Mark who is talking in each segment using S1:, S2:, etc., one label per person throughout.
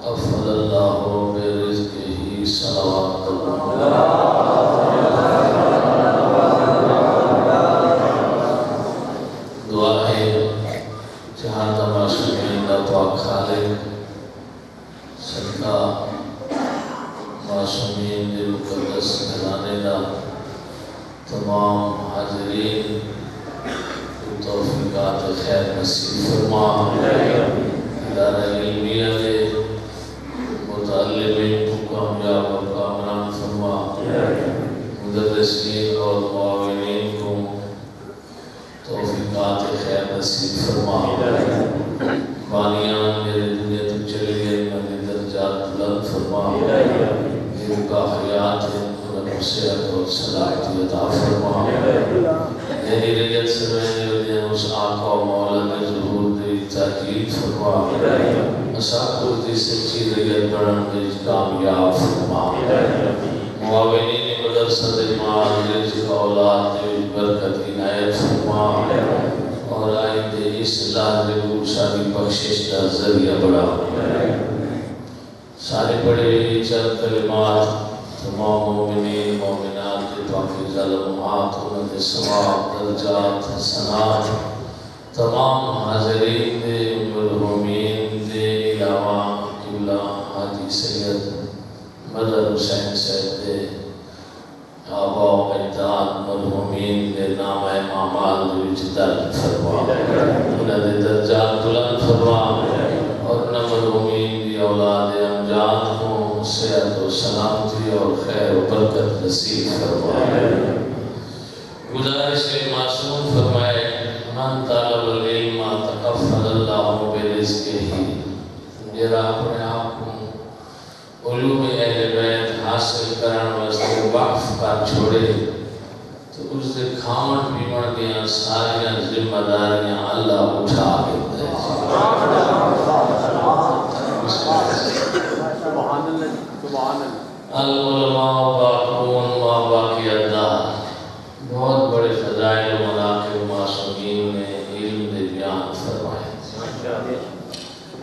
S1: تقفل اللہ برزقہ صلوات اللہ دعا ہے جہاں معصومین دا پاک خالق صدقہ معصومین دے مقدس گھرانے دا تمام حاضرین توفیقات خیر نصیب فرما ادارہ علمیہ دے متعلمین کو کامیاب و کامران فرما مدرسین اور معاونین کو توفیقات خیر نصیب فرما بانیان میرے دنیا تو چلے گئے میں درجات بلند فرما میرے باقیات انہوں صحت اور صلاحیت عطا فرما یعنی رجت سے میں اس آقا و مولا میں ظہور دی تاکید فرما مساکر دی سچی رجت بڑھن میں کامیاب فرما معاونین مدرسہ مال رزق اولاد دی برکت عنایت فرما اور آئندے اصلاح ضرور ساری بخشش کا ذریعہ بڑھا سارے بڑے چند کلمات تمام مومنین مومنات کے پاکیزہ لمحات انہوں کے ثواب درجات حسنات تمام حاضرین دے مرحومین دے علاوہ قبلہ حاجی سید مدر حسین صاحب دے آبا و اجداد مرحومین دے نام امامات دے وچ درد فرما انہوں دے درجات بلند فرما اور نہ مرحومین دی اولاد امجاد کو صحت و سلامتی اور خیر و برکت نصیب فرمائے گزارش معصوم فرمائے من طالب العلم تکفل اللہ برزقہ میرا اپنے آپ کو علوم اہل بیت حاصل کرنے واسطے وقف کر چھوڑے تو اس دے کھاون پیمن دیا ساریاں ذمہ داریاں اللہ اٹھا کے دے العلماء باقون ما باقی الدار بہت بڑے فضائل و مناقب معصومین نے علم دے بیان فرمائے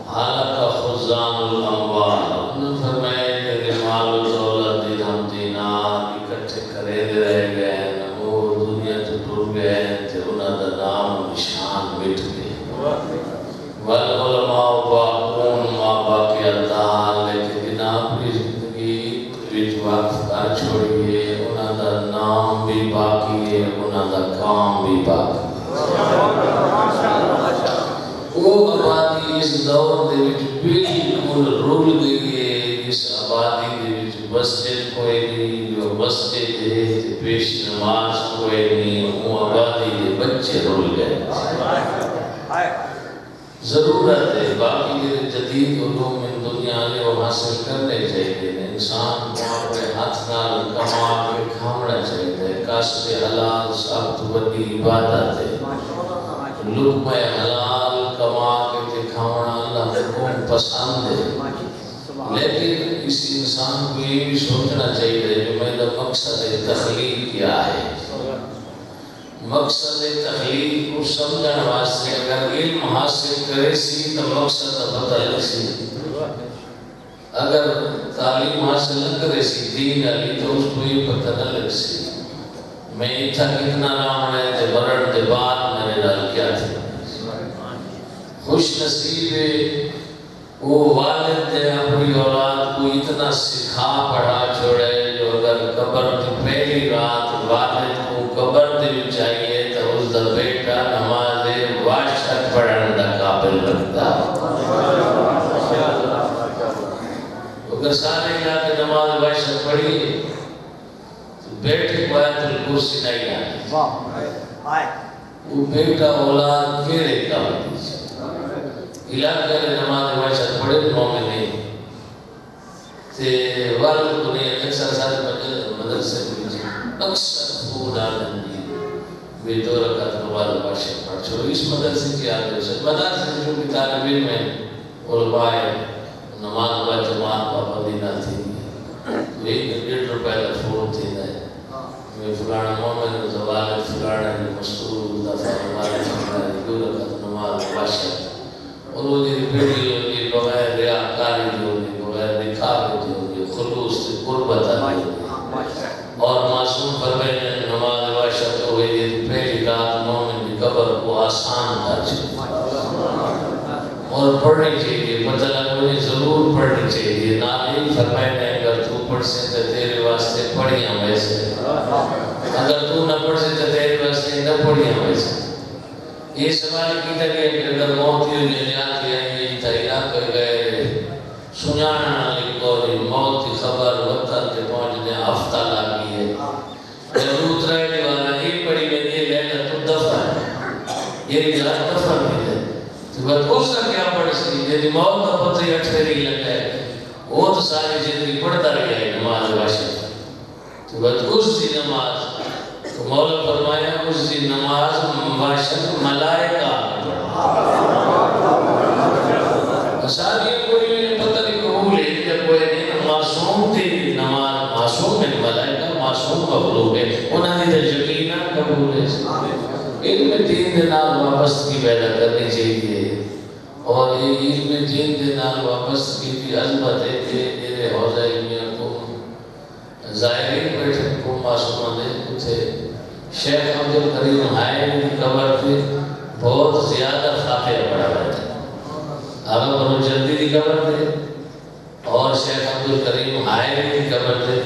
S1: حالکہ خزان الاموال انہوں فرمائے کہ مال و دولت درہم دینار اکٹھے کرے دے رہ گئے نمور دنیا تو ٹر گئے تھے انہوں دا نام و نشان مٹ گئے والعلماء باقون ما باقی الدار لیکن جناب کی زندگی وچ وقت کر چھوڑیے انہوں دا نام بھی باقی ہے انہوں دا کام بھی باقی وہ آبادی اس دور دے وچ بالکل رول گئی ہے اس آبادی دے وچ مسجد کوئی نہیں جو مسجد ہے پیش نماز کوئی نہیں وہ آبادی دے بچے رول گئے ضرورت ہے باقی جدید علوم دنیا نے وہ حاصل کرنے چاہیے انسان کو اپنے ہاتھ نال کما کے کھانا چاہیے کسب حلال سب تو بڑی عبادت ہے لقمہ حلال کما کے کھانا اللہ کو پسند ہے لیکن اس انسان کو یہ بھی سوچنا چاہیے جو میرا مقصد تخلیق کیا ہے مقصد تخلیق کو سمجھنے واسطے اگر علم حاصل کرے سی تو مقصد پتہ لگ سی اگر تعلیم حاصل نہ کرے سی دین علی تو اس کو یہ پتہ نہ لگ سی میں اتھا کتنا نام ہے تے مرن دے بعد میرے نال کیا تھا خوش نصیب ہے وہ والد نے اپنی اولاد کو اتنا سکھا پڑھا چھوڑے جو اگر قبر کی پہلی رات والد کو قبر دے چاہیے تو اس دا بیٹا نماز واشت پڑھنے دا قابل رکھتا اگر سارے جا کے نماز واشت پڑھی تو بیٹے کو آیت الکرسی نہیں آئی وہ بیٹا اولاد کیرے کام دیجئے علاقہ کے نماز واشت پڑھے مومن نہیں تے والد کو نہیں اکثر سارے مدرسے کو اکثر خود آدم دی بے دو رکعت نماز واشت پڑھ چھوڑو اس مدرسے کی آگے سے مدرسے جو کہ طالب علم میں علماء نماز و جماعت پابندی نہ تھی ایک 1.5 روپے کا فون تھی میں فلانا مومن زوال فلانا مستور دفعہ ہمارے فلانا 2 رکعت نماز واشت اور وہ جو پیڑی ہوگی بغیر ریاکاری جو ہوگی پڑھنی چاہیے، پتہ لگنے ضرور پڑھنی چاہیے، نام فرمائے نے اگر تو پڑھ سے تو تیرے واسطے پڑھیاں ویسے، اگر تو نہ پڑھ سے تو تیرے واسطے نہ پڑھیاں ویسے۔ یہ سوال کی تھا کہ اگر موت کی جنیات یہ تحریرہ کر گئے سنانا لکھوری موت کی خبر وطن کے پہنچنے ہفتہ لاگی ہے، جب اترائے والا ہی پڑھی میں یہ لیلہ تو دفن یہ رات دفن بھی ہے تو بات اس کا کیا پڑھ سکی جیدی موت کا پتہ ہی اٹھیری لگ گئے وہ تو ساری زندگی پڑھتا رہ گئے نماز واشد تو بات اس دی نماز تو مولا فرمایا اس دی نماز واشد ملائکہ ساری کوئی میں پتہ نہیں قبول ہے جب کوئی نہیں معصوم تھی نماز معصوم میں ملائکہ معصوم مخلوق ہے انہوں نے یقینا قبول ہے۔ علم دین دے نال وابستگی پیدا کرنی چاہیے اور یہ علم دین دے نال وابستگی کی عظمت ہے کہ میرے حوضہ علمیہ کو ظاہرین بیٹھے کو معصومہ نے اتھے شیخ عبدالکریم حائل کی قبر پہ بہت زیادہ فاتحہ پڑھا رہتا ہے، آگا بنو جلدی کی قبر تھے اور شیخ عبدالکریم حائل کی قبر تھے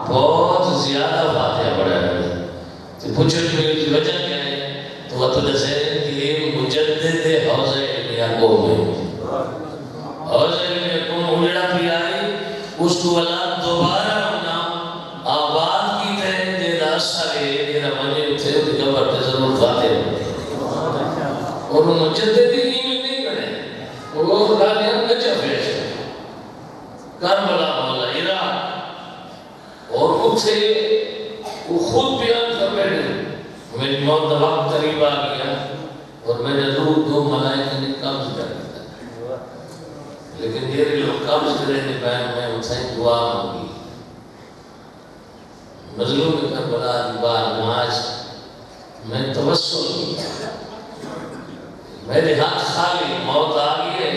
S1: بہت زیادہ فاتحہ پڑھا رہے ہیں۔ تو پوچھو کی وجہ کیا ہے تو وہ تو جیسے کہ مجدد حوضہ علمیہ قوم ہے، حوضہ علمیہ قوم اجڑا پی آئی اس کو اللہ دوبارہ آباد کی تھے جیدہ سارے جیدہ مجھے اتھے دی قبر تھے ضرور فاتحہ اور مجدد ہی نہیں کرے وہ غالیاں کچھا پیش ہے کربلا مولا عراق اور اتھے وہ خود بیان کر بیٹھے میری موت وقت قریب آ گیا اور میں نے دو ملائکہ نے قبض کر دیا لیکن یہ لوگ قبض کرے نے بیان میں اتھے دعا مانگی مظلوم کربلا کی بار نماز میں توسل کیا میرے ہاتھ خالی موت آ گئی ہے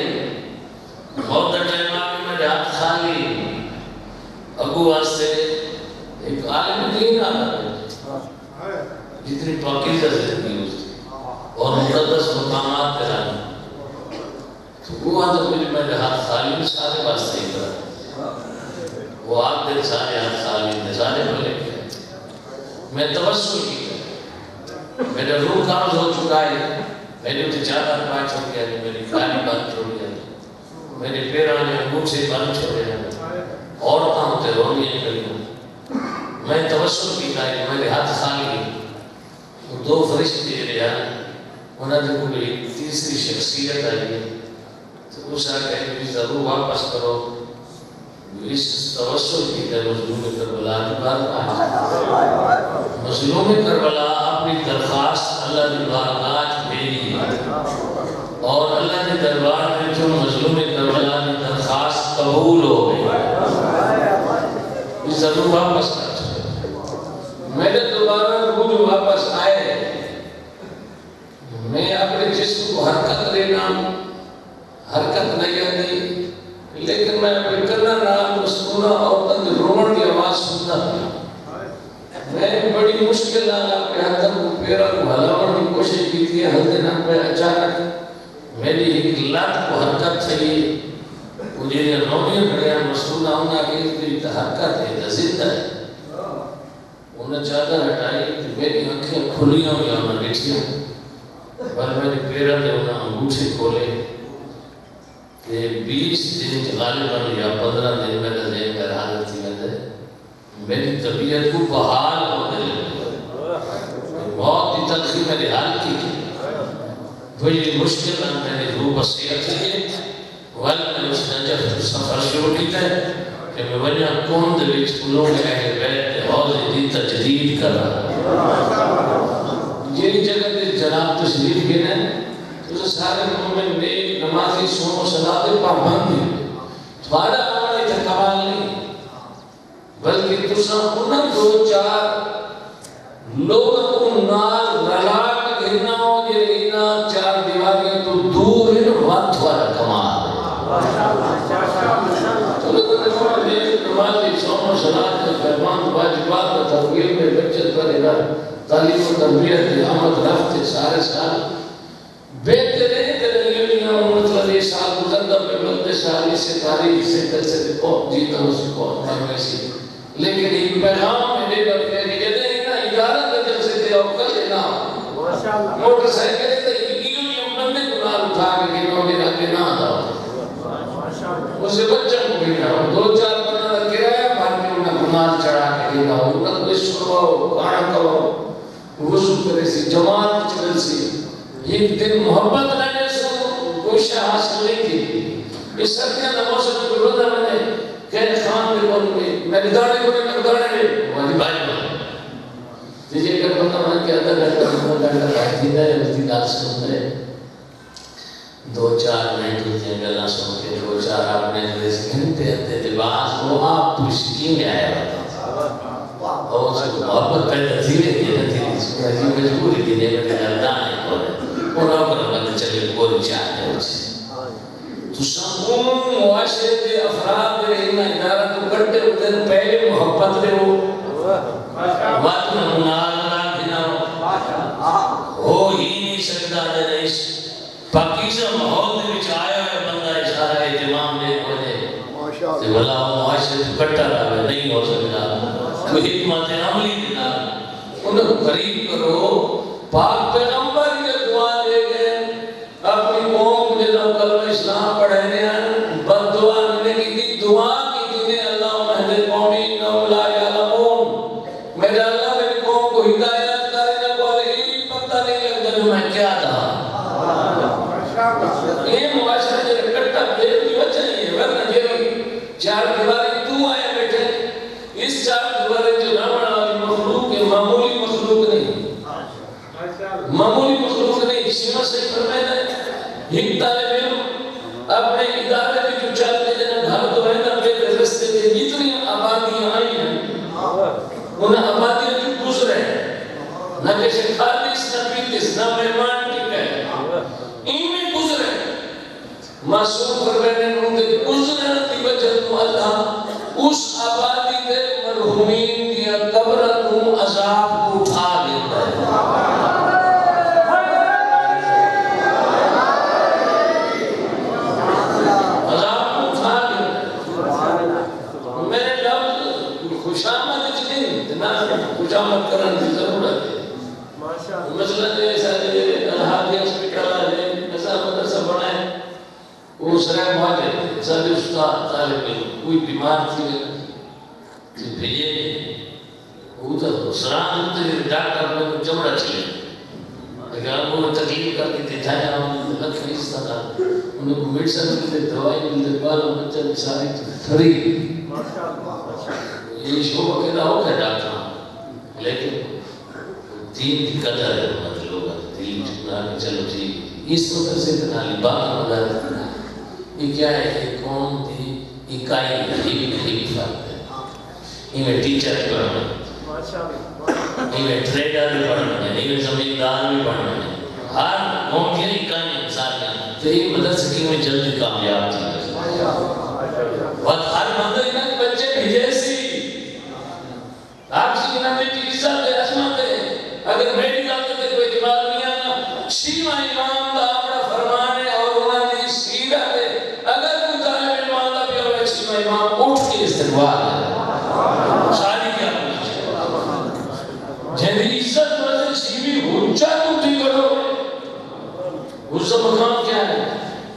S1: موت کا ٹائم آ گئی میرے ہاتھ خالی ابو واسطے ایک عالم دین آ رہا جتنی پاکیزہ زندگی اس کی اور مقدس مقامات پر آنے تو وہ آتا مجھے میرے ہاتھ خالی سارے واسطے ہی کرا وہ آپ دن سارے ہاتھ خالی نے سارے بھلے کیا میں توسل کی میرا روح قابض ہو چکا ہے میں نے اسے چادر پائے چھوڑ گیا میری کھالی بند چھوڑ گیا میرے پیرانے انگوٹھے بند چھوڑے عورتاں ہوتے رونیاں کریوں میں توسل کی کہ میرے ہاتھ خالی وہ دو فرشتے رہے انہوں نے کوئی تیسری شخصیت آئی تو اس آگے کہ ضرور واپس کرو اس توسل کی کہ مظلوم کربلا کی بات مظلوم کربلا اپنی درخواست اللہ کی بارگاہ بھیجی اور اللہ کے دربار میں جو مظلوم کربلا کی درخواست قبول ہو گئی یہ ضرور واپس کر میرے دوبارہ روح واپس آئے میں اپنے جسم کو حرکت لینا حرکت نہیں آتی لیکن میں اپنے کرنا نام سنا اور تند رومن کی آواز سنتا میں بڑی مشکل اپنے ہاتھ کو پیرا کو ہلاؤن کی کوشش کی تھی ہلدے نام پہ اچانک میری ایک لات کو حرکت تھی مجھے رونیاں کھڑیا مسئولہ ہونا کہ ایک حرکت ہے زندہ ہے انہیں چادر ہٹائی کہ میری آنکھیں کھلیاں ہوئی انہیں بیٹھیا پر میرے پیرا نے انہیں انگوٹھے کھولے کہ 20 دن غالباً یا 15 دن میں نے ذہن کر حالت تھی میری طبیعت کو بحال ہونے لگی بہت ہی تلخی میرے حال کی بڑی مشکل میں نے روح بصیرت کی میں اس نجف سفر شروع کی تھے کہ میں وجہ کون دے سکولوں میں اہل بیت حوض دین تجدید کر رہا یہ جگہ دے جناب تشریف کے نے تو سارے مومن نیک نمازی سنو صلاۃ پابند ہیں تمہارا ہمارا اتنا کمال نہیں بلکہ تسا انہاں دو چار لوگ کو نال رلا کے گھرنا ہو جینا چار دیواریاں تو دور ہیں وقت والا کمال نمازی سوم صلاۃ فرمان واجبات و ترغیب میں بچت پر تعلیم و تربیت کی آمد رفت سارے سال بہترین دلیلیاں مطلب یہ سال گزر میں بلد شاہی سے تاریخ سے کلسے دے قوم جیتا ہوں سے قوم مرمیسی لیکن ایک پیغام میں دے رکھنے کہ یہ دے نا ادارہ کا جلسے دے اور کل دینا موٹر سائیکل تے ایو یہ بندے کو نال اٹھا کے گنوں دے رکھے نہ آتا اسے بچہ کو بھی نہ دو چار بندہ رکھے رہے بعد میں انہیں گناہ چڑھا کے دینا انہیں کوئی سنواؤ کھانا کھواؤ وضو کرے سی جماعت چل سی ایک دن محبت رہنے سے کوئی شاہ حاصل نہیں تھی اس سرکیاں نماز سے روزہ میں نے کہنے خان دے بول میں ندانے کو نہیں مقدانے میں واجب بھائی بھائی تجھے کر بندہ من کے اندر گھنٹہ بھائی ہے اس کی گال سن رہے دو چار منٹ ہوتے ہیں گلا سن کے دو چار آپ نے گھنٹے اندر لباس وہ آپ پوچھکی میں آیا ہوتا اور اس کو محبت پیدا دھیرے دھیرے دھیرے سکتا ہے مجبوری دینے میں دردان ہے اور نوکر بند چلے کوئی چاہتے اسے تو سمون معاشرے کے افراد دے رہی ادارہ تو کرتے ہوتے ہیں پہلے محبت دے ہو وقت میں مناظرہ بنا ہو ہی نہیں سکتا دے رئیس پاکیزہ ماحول دے بچ آیا ہے بندہ اشارہ اہتمام دے ہوئے کہ بھلا معاشرے تو کٹا رہا ہے نہیں ہو سکتا کوئی حکمت عملی دینا انہیں قریب کرو پاک پیغمبر یہ دعا دے گئے اپنی قوم جنہوں کلمہ اسلام پڑھنے ہیں بد دعا نے کی تھی دعا کی تھی اللہ مہد قومی انہم لا یعلمون میرے اللہ میری قوم کو ہدایت کرنے کو ہی پتہ نہیں لگتا جو میں کیا تھا یہ معاشرہ جو کٹا دیر کی وجہ نہیں ہے ورنہ یہ چار دیواری تو آئے بیٹھے اس چار دیواری جو نہ بڑا والی مخلوق ہے معمولی مخلوق نہیں معمولی مخلوق نہیں سیمہ سے فرمائے ایک طالب علم اپنے ادارے میں جو چلتے جنہیں گھر تو ہے نا پھر رستے میں اتنی آبادیاں آئی ہیں انہیں آبادیاں جو گزرے نہ کسی خالص نہ پیتس نہ مہمان ٹک ہے ان میں گزرے معصوم فرمانے نے گزرے کی وجہ تو اللہ اس آبادی دے مرحومین دیا قبر کو عذاب کو اٹھا دیتا ہے خوشامد کرنے کی ضرورت ہے مثلا جیسا الحادی ہسپیٹل ہے ایسا مدرسہ بنا ہے وہ سرائے مہاجر سارے استاد طالب علم کوئی بیمار تھی کہ بھیجے وہ تو سران ہوتے ڈاکٹر میں چمڑا چلے لیکن وہ تکلیف کر کے دکھایا ہم لکھ نہیں سکتا تھا انہیں کو میڈیسن ملتے دوائی ملتے بال بچہ کی ساری فری یہ شعبہ کہتا ہو کہ ڈاکٹر لیکن دین کی قدر ہے مطلوب دین چکنا کہ چلو ٹھیک اس وقت سے اتنا باقی مدار اتنا یہ کیا ہے کہ کون تھی اکائی ایک فرق ہے یہ میں ٹیچر بھی پڑھنا یہ میں ٹریڈر بھی پڑھنا یہ میں زمیندار بھی پڑھنا ہر قوم کی اکائی انسان تو یہ مدرسے کی میں جلدی کامیاب تھی اور ہر مدر انہیں بچے بھیجے سی آپ سے انہیں بیٹی عزت دے عظمت دے اگر میڈیکل کے کوئی دماغ نہیں آنا شیما امام دا اپنا فرمان ہے اور انہوں نے سیرت ہے اگر کوئی طالب علم دا بھی ہوئے شیما امام اٹھ کے استقبال ہے ساری کیا جہاں عزت مزل شیمی ہنچا تو تھی کرو اس کا مقام کیا ہے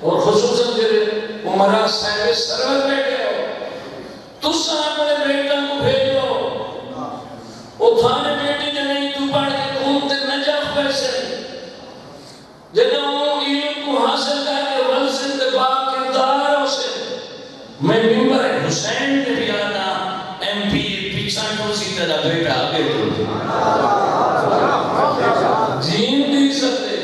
S1: اور خصوصاً جرے عمرہ صاحب سرور بیٹھے ہو تو سامنے بیٹا کو بھیجو اتھانے بیٹی جو نہیں تو پڑھ کے گھومتے نجف پیسے جنہوں علم کو حاصل کر کے ولسن دباغ کرداروں سے میں ممبر حسین کے بھی آنا ایم پی پیچھا کرسی تیرا بیٹا آگے تو دین دی سکتے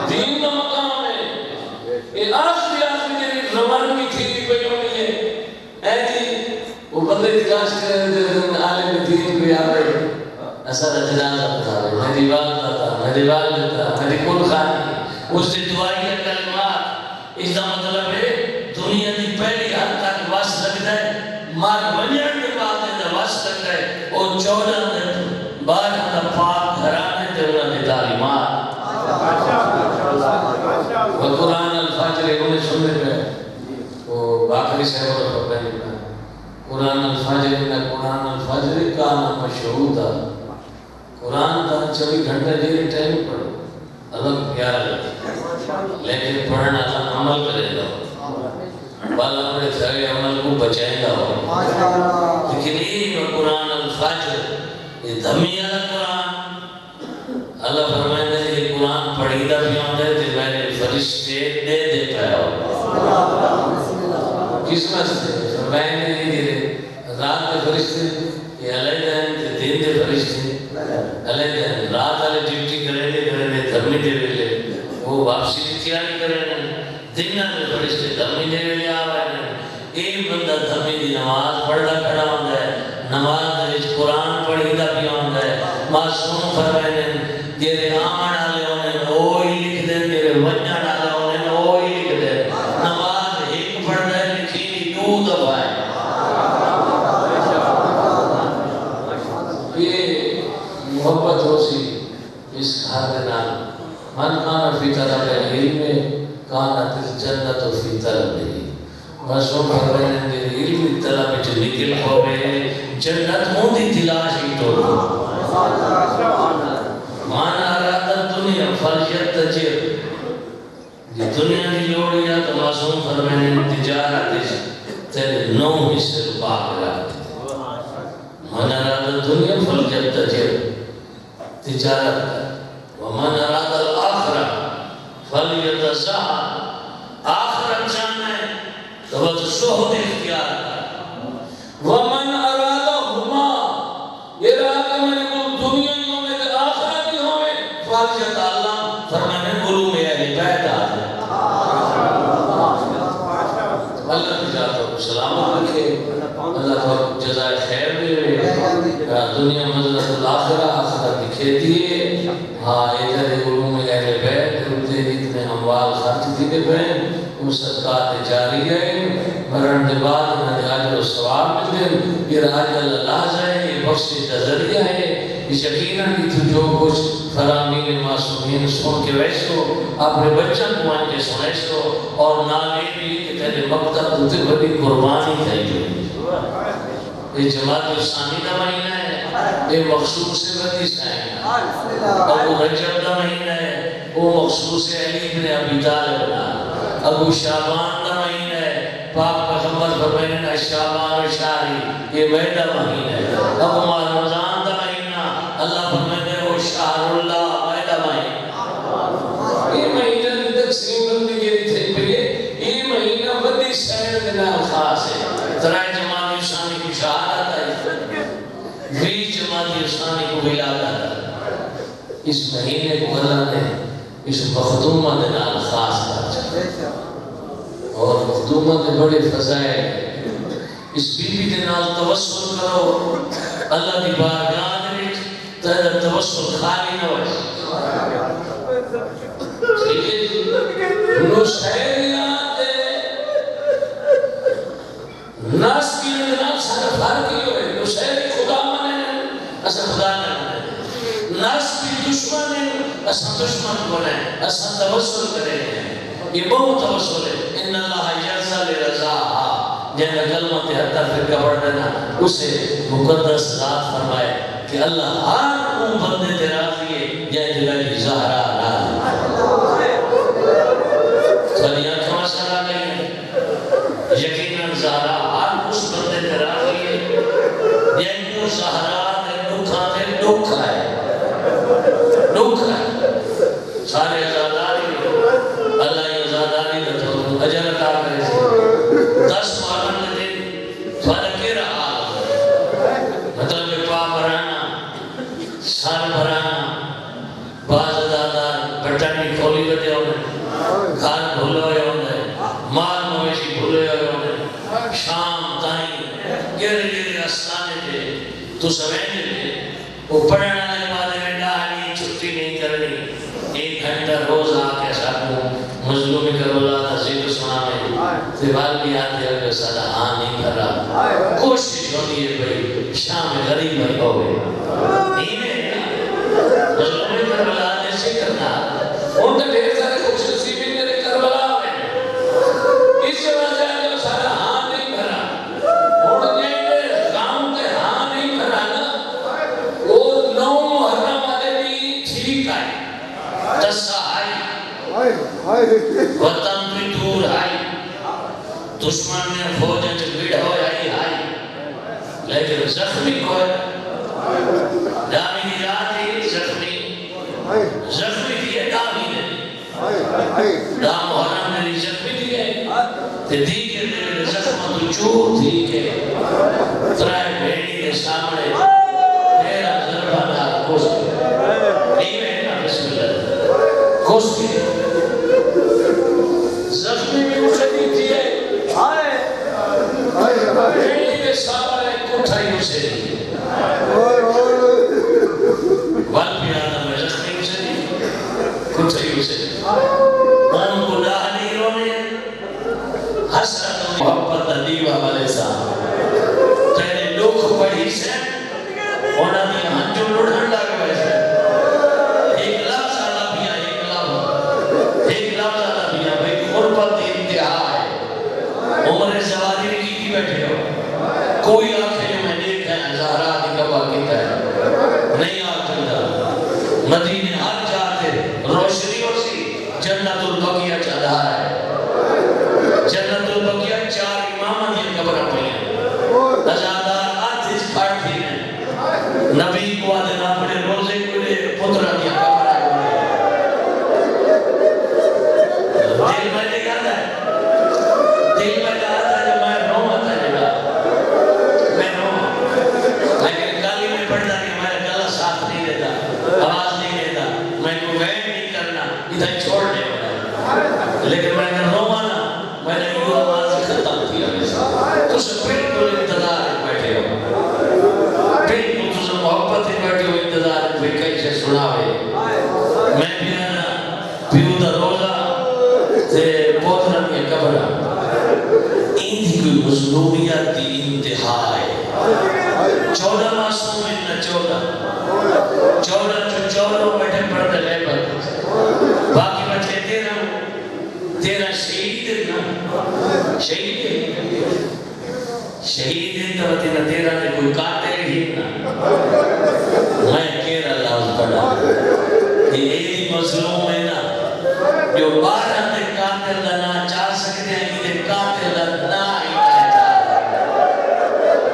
S1: دین کا مقام ہے یہ آخری جنہی زمان کی تھی پہ جو نہیں ہے اے جی وہ بندے تلاش کریں عالم دین بھی آگے اثر جنازہ بتا رہے میری والدہ تھا میری والدہ تھا میری کل خانی اس سے دعائیہ کلمات اس کا مطلب ہے دنیا کی پہلی حد تک واسط لگتا ہے مار ونجن کے بعد ہے واسط لگتا ہے اور 14 دن بعد ہم پاک گھرانے تھے انہوں نے تعلیمات وہ قرآن الفاجر انہیں سننے گئے باقری صاحب اور فرمائے قرآن الفجر ان قرآن الفجر کان مشہودا قرآن کا 24 گھنٹے دیر ٹائم پڑھو اللہ پیارا لگے لیکن پڑھنا اللہ عمل کرے گا بالا اپنے سارے عمل کو بچائے گا لیکن یہ قرآن الفجر یہ دھمی والا قرآن اللہ فرمائے گا یہ قرآن پڑھیدہ بھی ہوتا ہے تو میں نے فرشتے دے پایا ہو کس واسطے فرمائے گا یہ رات کے فرشتے یہ علیحدہ ہیں کہ دن کے فرشتے علیحدہ ہیں رات والے ڈیوٹی کریں دھرمی دے ویلے وہ واپسی کی تیاری کریں دن والے فرشتے دھرمی دے ویلے آ رہے ہیں ایک بندہ دھرمی دی نماز پڑھتا کھڑا ہوتا ہے نماز وچ قرآن پڑھیدا بھی ہوندا ہے معصوم فرمائے تیرے آمن والے ہونے وہی لکھ دیں تیرے وجن والے ہونے وہی لکھ دیں نماز ایک پڑھتا ہے لکھی 2 دفعہ ہے یہ محبت ہو سی اس گھر کے نام من کان فی طلب العلم کانت الجنت فی طلبہ معصوم فرمائے علم طلب وچ نکل ہوے جنت ہوں دی تلاش ہی تو من اراد الدنیا فلیتجر یہ دنیا کی لوڑ یا تو معصوم فرمائے تجارت تیرے 9 حصے باقی رکھتے من اراد الدنیا فلیتجر تجارت ومن اراد الاخرہ فلیتزہد آخرت جانا ہے تو وہ زہد اختیار کر ومن ارادہما ارادہ میں دنیا ہی ہوئے تو آخرت ہی ہوئے فارجت اللہ فرمانے علوم اہل بیت آ جائے اللہ کی ذات کو سلامت رکھے اللہ کو جزائے خیر دے دنیا مزلت الاخرہ آخرت دکھے دیئے ہاں ادھر علوم اہل بیت اتنے اموال خرچ دیئے بہن وہ صدقات جاری گئے مرن دے بعد انہیں عجر و ثواب ملتے یہ راج اللہ ہے یہ بخشی کا ذریعہ ہے یہ یقیناً کہ تو جو کچھ فرامین معصومین سن کے ویسو اپنے بچن کو آن کے سنیسو اور نالی بھی کہ تیرے مقتب دوتے بڑی قربانی تھے یہ جماعت الثانی کا مہینہ ہے یہ مخصوص بدیس ہے اور وہ رجب کا مہینہ ہے وہ مخصوص علی بن ابی طالب ابو شعبان کا مہینہ ہے پاک پیغمبر فرمائے شعبان و شہری یہ مہینہ مہینہ ہے ابو رمضان کا مہینہ اللہ فرمائے وہ شہر اللہ مہینہ مہینہ یہ مہینہ کی تقسیم بندی یہ تھے پھر یہ مہینہ بدی سیر دینا خاص ہے ترائے جماعت اسلامی کی شہادت ہے وی جماعت اسلامی کو ولادت اس مہینے کو اللہ نے اس مخدومہ دینا خاص کر اور مخدومہ دے بڑے فضائل اس بی بی دے نال توسل کرو اللہ دی بارگاہ دے وچ تیرا توسل خالی نہ ہوئے نشہریات ناس کی نال سارا فرق ہی ہوئے نشہری خدا منے اسا خدا نہ منے ناس کی دشمن ہے اسا دشمن بنے اسا توسل کرے یہ بہت توسل ہے ان اللہ یرضا لرضاہا جنہا کلمہ حتی فرقہ پڑھ دینا اسے مقدس ذات فرمائے کہ اللہ ہر اون بندے تے راضی ہے جائے دلائی زہرہ راضی فلیاں کھما سرا گئی یقیناً زہرہ ہر اس بندے تے راضی ہے جائے کو زہرہ تے دکھا تے دکھ ہے سارے ازاداری اللہ یہ ازاداری کا تو اجر عطا کرے سے 10 مارن دن فرق رہا مطلب پا بھرانا سر بھرانا باز ازادار بٹانی کھولی بٹے ہونے گھر بھولے ہوئے ہونے مال مویشی بھولے ہوئے ہونے شام تائیں گرے آستانے دے تو سمجھنے دے وہ پڑھنا ہے بعد میں ڈاہنی چھٹی نہیں کرنی 1 گھنٹہ روز آکے ساتھوں مظلومی کربلا کا ذکر سنا میں دیوال بھی آتے ہوئے صدا آن نہیں کر رہا کوشش ہوتی ہے بھئی شام غریب بھائی ہوئے نیمیں مظلومی کربلا جیسے کرنا ان کا ڈھیر سارے خوشنصیبی میرے کربلا میں اس سے وجہ ہے جو سارا لیکن زخمی کوئی دامی جاتی زخمی دیئے دامی نے دام حرام نے زخمی دیئے تے دیگر نے زخمہ تو چور تھی کہ ترائے بھیڑی کے سامنے میرا ضربہ دار کوسکی نیوے نا بسم اللہ کوسکی زخمی بھی اسے دی دیئے بھیڑی کے سامنے کٹھائی اسے دی وال پیانا میں زخمی اسے دی کٹھائی اسے دی ان کو ڈاہلی رونے حسرت محبت دیوہ والے صاحب تیرے لوگ پڑھی سے اونا دی ہنجو لڑھن لگ ویسے ایک لفظ آنا پیا ایک لفظ آنا پیا بھئی قربت انتہا ہے عمر زوادی کی کی بیٹھے ہو کوئی آنکھیں میں دیکھا ہے زہرہ دی کبا کیتا ہے نہیں آتا مدینے ہر جاتے روشنی ہو سی جنت البقیہ چاہتا ہے جنت البقیہ 4 امامہ دیا قبرہ پہلے ازادار آتش کھاٹی نے نبی کو آدھے اپنے روزے کو لے پترہ دیا قبرہ کو لے دل میں لے گاتا ہے دل میں گاتا ہے جو میں روما تھا جگہ میں روما لیکن گالی میں پڑھتا کہ میرا گلہ ساتھ نہیں دیتا آواز نہیں دیتا میں کو ویٹ نہیں کرنا ادھر چھوڑنے والا لیکن میں نے روما نا میں نے یہ آواز ختم کیا تو سے بالکل انتظار بیٹھے ہو بالکل تو سے محبت بیٹھے ہو انتظار کوئی کیسے سناوے میں بھی آنا پیو دا روزہ تے پوترہ میں قبرہ این تھی کوئی مظلومیت دی انتہا ہے 14 معصوم اتنا 14 جو 14 بیٹھے پڑھتے لے پر باقی بچے 13 شہید نا شہید تو تیرا 13 نے کوئی قاتل ہی نا میں کہہ رہا لفظ پڑھا یہ ایدی مظلوم ہے نا جو 12 نے قاتل لنا چاہ سکتے ہیں یہ قاتل لنا ہی نہیں چاہ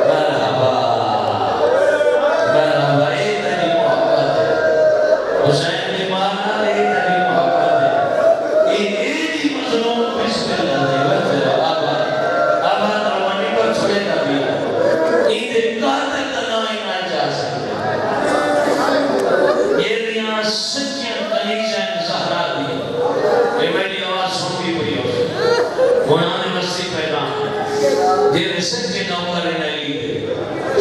S1: مرحبا مرحبا اے تیری محبت ہے حسین نے مارنا اے تیری محبت ہے اے ایدی مظلوم بسم اللہ دے وفر آباد روانی پر چھوڑے نبی اید قاتل لنا ہی نہیں چاہ سکتے یہ ریاں سچیاں کنیزیں زہرہ دی یہ میری آواز سن بھی پڑی ہو انہوں نے مسیح پیغام دیر سچے نوکر نہیں دے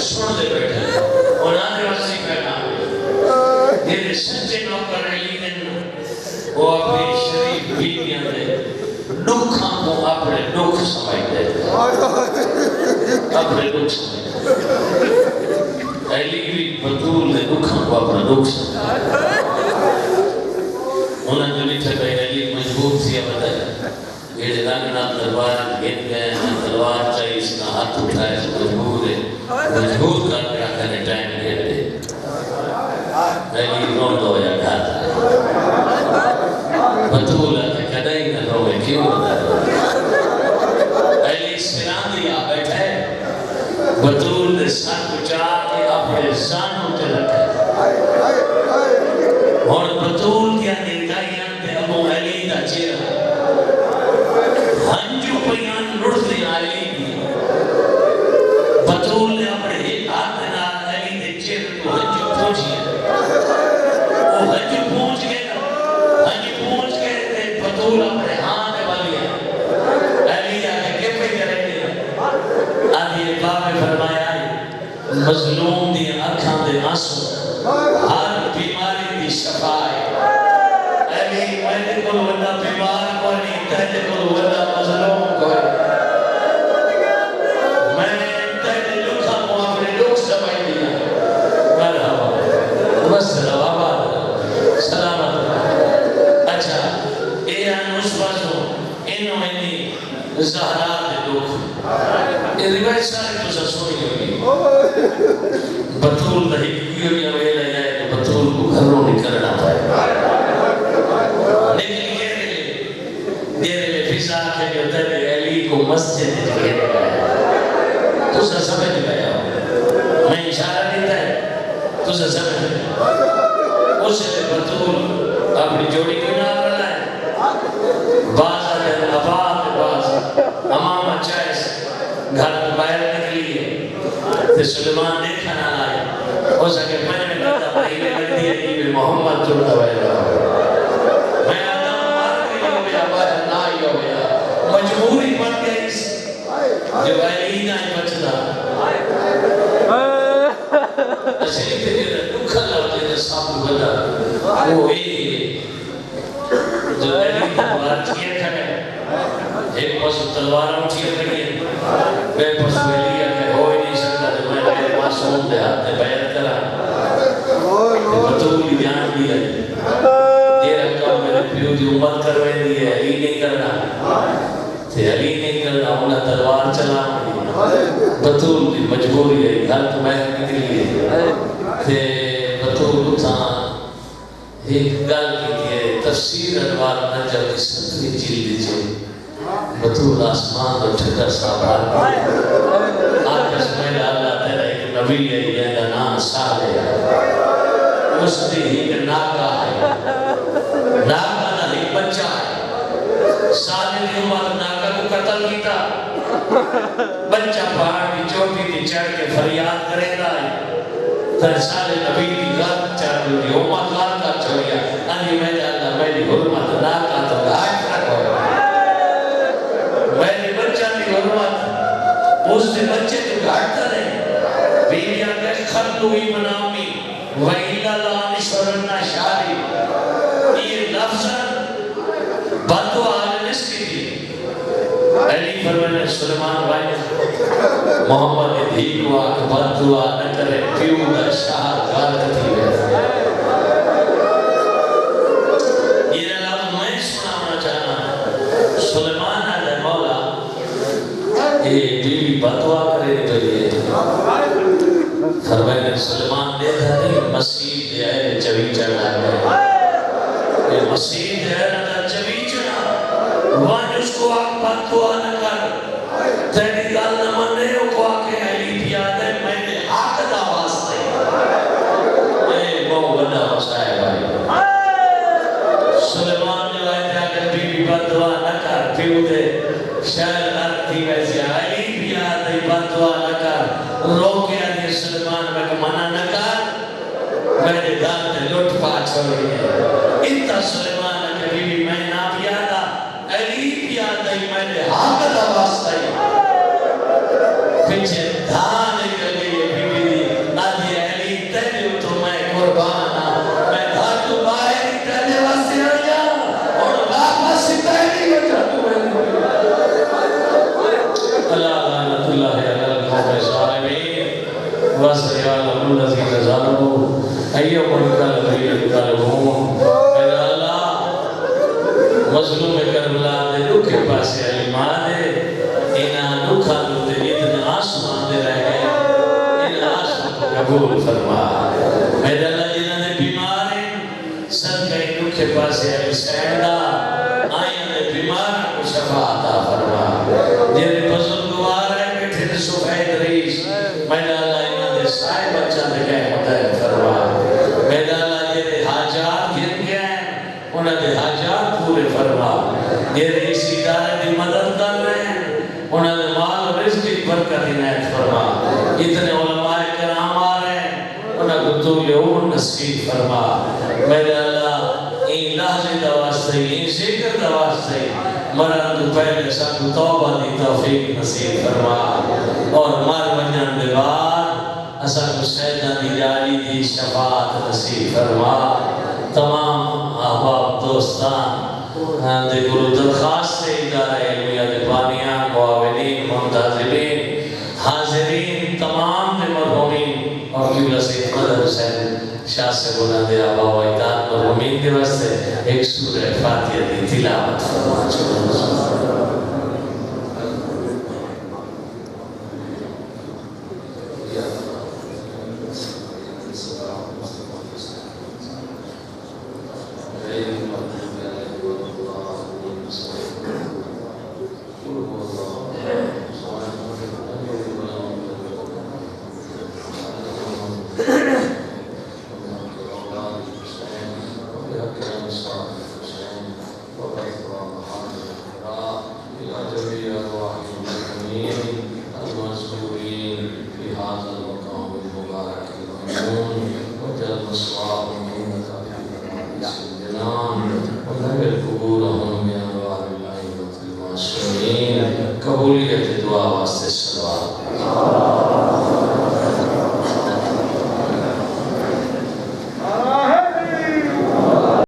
S1: سن دے بیٹھے انہوں نے مسیح پیغام دیر سچے نوکر نہیں دے وہ اپنی شریف بیویاں دے دکھاں کو اپنے دکھ سمجھ دے اپنے دکھ سمجھ دے علی بھی بطول دے دکھاں کو اپنے دکھ سمجھ دے انہوں نے بھی تھے بھائی علی مجبور تھی بتایا یہ لگنا تلوار گن گئے ہیں تلوار چاہیے اس کا ہاتھ اٹھائے تو مجبور ہے مجبور کر کے آکھنے ٹائم گئے دے علی رو دو یا گھاتا بطول ہے کہ کدائی نہ روے کیوں نہ علی سران دیا بیٹھے بطول دے سن بچا کے اپنے سانوں تے رکھے اور بطول کیا نکائیاں پہ ابو علی دا چیرہ ہنجو پیان لڑھ دے علی کی بطول نے اپنے ایک ہاتھ نال علی دے چیرہ کو ہنجو پہنچی وہ ہنجو پہنچ گئے تے بطول اپنے ہاتھ والی علی آگے کے پہ کریں گے آدھی باپ فرمایا ہے مظلوم دی اکھاں دے آنسو ہر بیماری دی شفا ہے علی میں کو وڈا بیمار کو نہیں تیرے کو وڈا مظلوم کو میں تیرے لکھا کو اپنے لوگ سمجھ دیا مرحبا بس آباد سلامت اچھا اے آن اس بازو انہوں انہی زہرہ دے لوگ یہ روایت سارے تو سا سنی ہوگی بطول دہی کیوں یا ویلہ جائے تو بطول کو گھروں نکلنا پائے لیکن دیرے لے فضا کے جو تیرے علی کو مسجد جگہ گیا تو سا سمجھ گیا اسے سمجھ اسے بطول اپنی جوڑی کو نہ رہا ہے بعض آدھے اباد بعض امام اچھائیس گھر باہر نکلیے تو سلیمان دیکھا نہ لائے ہو سکے میں نے کہتا بھائی میں کر دیا کہ محمد جڑتا ہوئے رہا میں آدم مار گئی ہو گیا باہر نہ ہی ہو گیا مجبوری بن گئی جو علی نہ بچتا اچھے تے جو دکھا لگتے ہیں ساتھ بدا وہ ہی جو علی کو بات کیا کھڑے ایک پاس تلوار اٹھیا کھڑی ہے بے پاس ویلی ہے ہو ہی نہیں سکتا جو میں میرے معصوم دے ہاتھ نے بیعت کرا بطولی دھیان دیا یہ رکھا میرے پیو دی امت کروے دی ہے علی نہیں کرنا تے علی نہیں کرنا انہا تلوار چلا بطول دی مجبوری ہے گھر تو میں نکلی ہے تے بطول اتھا ایک گل کی ہے تفسیر انوار نجم کی 7ویں جلد چھے بطول آسمان اور ٹھٹر صاحب آکش میں اللہ تیرا ایک نبی ہے یہ دا نام صالح ہے اس نے ایک ناکہ ہے ناکہ نہ ایک بچہ ہے صالح نے امت ناکہ کو قتل کیتا بچہ پہاڑ کی چوٹی کی چڑھ کے فریاد کرے گا تر صالح نبی کی غلط چڑھ دی امت غلط کا چھوڑیا انہی میں اللہ میری حرمت ناکہ تو گھائٹ رکھو میرے بچہ کی حرمت اس سے بچے تو گھاٹتا رہے بیویاں کہ خلوی منامی وَإِلَّا لَا نِشْوَرَنَّا شَارِ یہ لفظ بندو آل نس کی تھی علی فرمانے سلیمان بھائی محمد دھی کو آکھ بندو آل نہ کرے پیو دا شاہ غلط تھی ہے یہ لفظ میں سنانا چاہنا سلیمان علیہ مولا یہ بیوی بدعا کرے تو یہ فرمائے سلیمان دیکھا نہیں مسیح دے آئے چوی چڑھا گئے یہ مسیح دے آئے چوی چڑھا وہاں اس کو آگ بدعا نہ کر تیری گال نہ منے ہو کو آکے علی پیاد ہے میں نے حق دا واسطے اے بہت بڑا واسطہ بھائی سلیمان جو آئے تھے کہ بی بی بدعا نہ کر پیو دے شاید ارتی ویسے علی پیاد ہے بدعا نہ کر روکے آدھے سلیمان میں کہ منع نہ کر میرے دار تے لٹ پا چھوڑی ہے اتنا سلیمان ہے کہ بی بی میں نہ پیادا علی پیادا ہی میں نے حق دا واسطہ ہی پیچھے دھان نکل گئی ہے بی بی دی آدھی علی تیلے تو میں قربانا میں گھر تو باہر ہی تیلے واسطے آیا اور واپس ہی تیلے وجہ تو میں اللہ لعنت اللہ علیہ القوم الظالمین وَسَيَعْلَمُ الَّذِينَ ظَلَمُوا أَيُّهُمُ الْكَافِرُونَ يَنقَلِبُونَ اے اللہ مظلوم کربلا دے دکھے پاسے علمان دے انہاں دکھا دے اتنے آسمان دے رہے ان آسمان کو قبول فرما اے اللہ جنہاں دے بیمار ہیں صدقہ دکھے پاسے حسین دا آئین دے بیمار کو شفا عطا فرما جنہیں بزرگوار ہیں بیٹھے دے سفید ریس میرا اللہ انہاں دے سائے بچہ دے گئے مدد فرما میرا اللہ جنہیں حاجات گھن گئے انہاں دے حاجات پورے فرما جنہیں اس ادارے دی مدد کر رہے ہیں انہاں دے مال و رزق کی برکت عنایت فرما اتنے علماء کرام آ رہے ہیں انہاں کو طول عمر نصیب فرما میرا اللہ این لحظے دا واسطے این ذکر دا واسطے مران تو پہلے سب توبہ دی توفیق نصیب فرما اور مر بنیان دے بعد اصلا کو سیدہ دی جاری دی شفاعت نصیب فرما تمام احباب دوستان دے گروہ درخواست سے ادارہ علمیہ دے بانیان معاونین منتظرین حاضرین تمام دے مرحومین اور قبلہ سید مدر حسین شاہ سے بلند آبا و اجداد مرحومین کے واسطے ایک سورہ فاتحہ دی تلاوت فرما چکا مشہورین قبولیت دعا واسطے سلوات